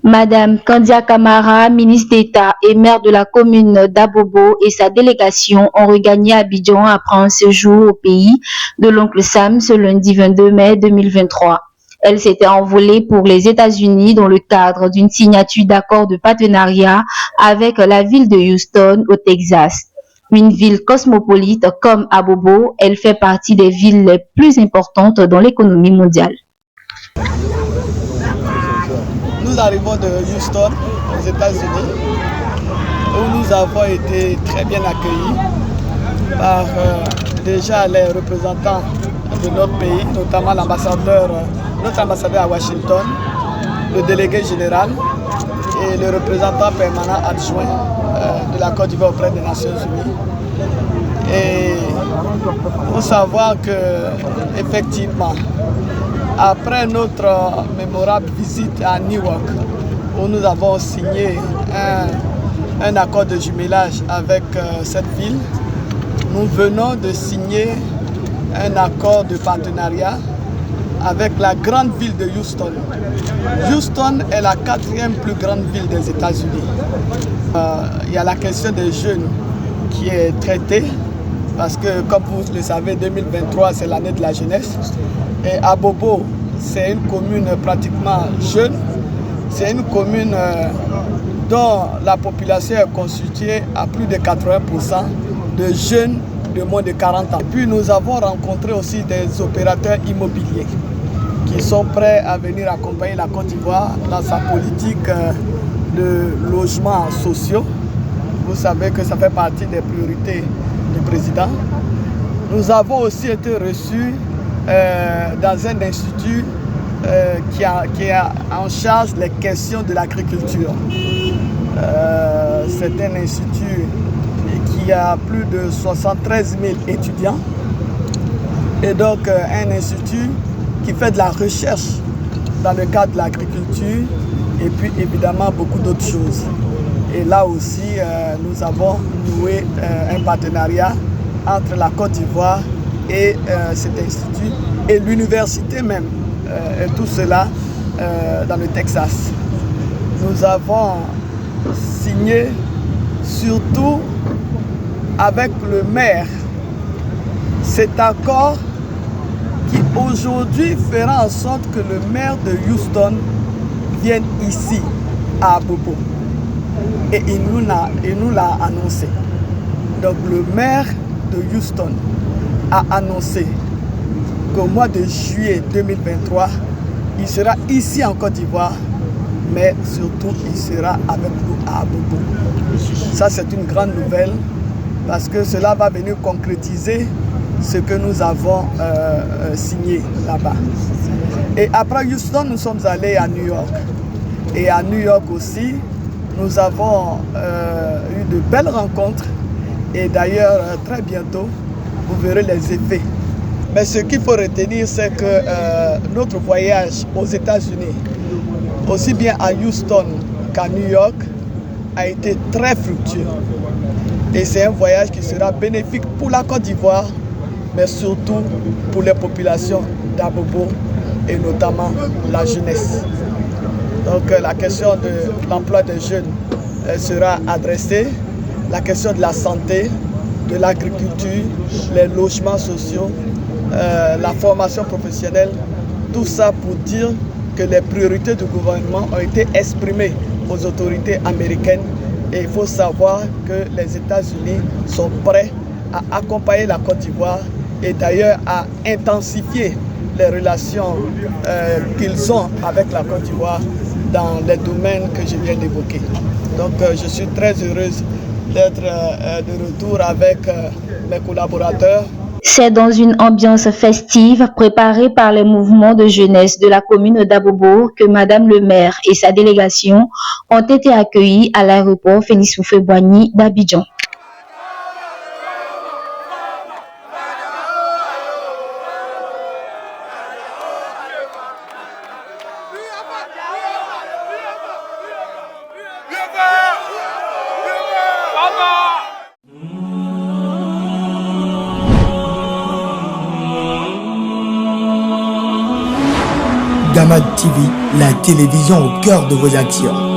Madame Kandia Camara, ministre d'État et maire de la commune d'Abobo et sa délégation ont regagné Abidjan après un séjour au pays de l'oncle Sam ce lundi 22 mai 2023. Elle s'était envolée pour les États-Unis dans le cadre d'une signature d'accord de partenariat avec la ville de Houston au Texas. Une ville cosmopolite comme Abobo, elle fait partie des villes les plus importantes dans l'économie mondiale. Nous arrivons de Houston, aux États-Unis, où nous avons été très bien accueillis par déjà les représentants de notre pays, notamment notre ambassadeur à Washington, le délégué général et le représentant permanent adjoint de la Côte d'Ivoire auprès des Nations Unies. Et il faut savoir que, effectivement, après notre mémorable visite à Newark, où nous avons signé un accord de jumelage avec cette ville, nous venons de signer un accord de partenariat avec la grande ville de Houston. Houston est la 4e plus grande ville des États-Unis. Il y a la question des jeunes qui est traitée, parce que, comme vous le savez, 2023, c'est l'année de la jeunesse. Et Abobo, c'est une commune pratiquement jeune. C'est une commune dont la population est constituée à plus de 80% de jeunes de moins de 40 ans. Puis nous avons rencontré aussi des opérateurs immobiliers qui sont prêts à venir accompagner la Côte d'Ivoire dans sa politique de logements sociaux. Vous savez que ça fait partie des priorités du président. Nous avons aussi été reçus dans un institut qui a en charge les questions de l'agriculture. C'est un institut qui a plus de 73 000 étudiants et donc un institut qui fait de la recherche dans le cadre de l'agriculture et puis évidemment beaucoup d'autres choses. Et là aussi, nous avons noué un partenariat entre la Côte d'Ivoire et cet institut et l'université même, et tout cela dans le Texas. Nous avons signé surtout avec le maire cet accord qui aujourd'hui fera en sorte que le maire de Houston vienne ici à Abobo. Et il nous l'a annoncé. Donc le maire de Houston a annoncé qu'au mois de juillet 2023, il sera ici en Côte d'Ivoire, mais surtout il sera avec nous à Abobo. Ça, c'est une grande nouvelle parce que cela va venir concrétiser ce que nous avons signé là-bas. Et après Houston, nous sommes allés à New York. Et à New York aussi, nous avons eu de belles rencontres. Et d'ailleurs, très bientôt, vous verrez les effets. Mais ce qu'il faut retenir, c'est que notre voyage aux États-Unis, aussi bien à Houston qu'à New York, a été très fructueux. Et c'est un voyage qui sera bénéfique pour la Côte d'Ivoire, mais surtout pour les populations d'Abobo et notamment la jeunesse. Donc la question de l'emploi des jeunes sera adressée, la question de la santé, de l'agriculture, les logements sociaux, la formation professionnelle, tout ça pour dire que les priorités du gouvernement ont été exprimées aux autorités américaines et il faut savoir que les États-Unis sont prêts à accompagner la Côte d'Ivoire et d'ailleurs à intensifier les relations qu'ils ont avec la Côte d'Ivoire dans les domaines que je viens d'évoquer. Donc je suis très heureuse d'être de retour avec mes collaborateurs. C'est dans une ambiance festive préparée par les mouvements de jeunesse de la commune d'Abobo que Madame le maire et sa délégation ont été accueillis à l'aéroport Félix Houphouët-Boigny d'Abidjan. Jamad TV, la télévision au cœur de vos actions.